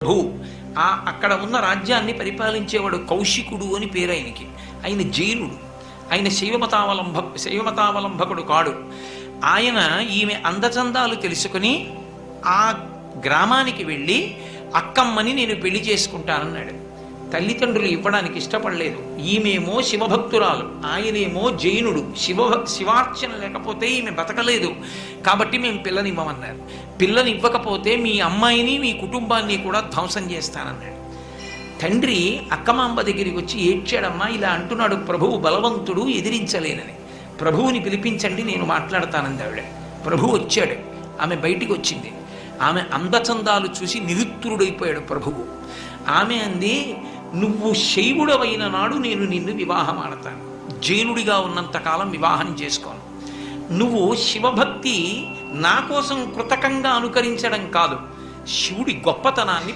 ప్రభు అక్కడ ఉన్న రాజ్యాన్ని పరిపాలించేవాడు కౌశికుడు అని పేరు ఆయనకి. ఆయన జైనుడు. ఆయన శైవమతావలంబకుడు కాడు. ఆయన ఈమె అందచందాలు తెలుసుకుని ఆ గ్రామానికి వెళ్ళి అక్కమ్మని నేను పెళ్లి చేసుకుంటానన్నాడు. తల్లిదండ్రులు ఇవ్వడానికి ఇష్టపడలేదు. ఈమెమో శివభక్తురాలు, ఆయనేమో జైనుడు. శివార్చన లేకపోతే ఈమె బతకలేదు, కాబట్టి మేము పిల్లనివ్వమన్నారు. పిల్లనివ్వకపోతే మీ అమ్మాయిని మీ కుటుంబాన్ని కూడా ధ్వంసం చేస్తానన్నాడు. తండ్రి అక్కమాంబ దగ్గరికి వచ్చి ఏడ్చాడమ్మా, ఇలా అంటున్నాడు ప్రభువు బలవంతుడు, ఎదిరించలేనని. ప్రభువుని పిలిపించండి, నేను మాట్లాడతానంది ఆవిడ. ప్రభువు వచ్చాడు. ఆమె బయటికి వచ్చింది. ఆమె అందచందాలు చూసి నిరుత్తరుడైపోయాడు ప్రభువు. ఆమె అంది, నువ్వు శైవుడవైన నాడు నేను నిన్ను వివాహం ఆడతాను, జైనుడిగా ఉన్నంతకాలం వివాహం చేసుకోను. నువ్వు శివభక్తి నా కోసం కృతకంగా అనుకరించడం కాదు, శివుడి గొప్పతనాన్ని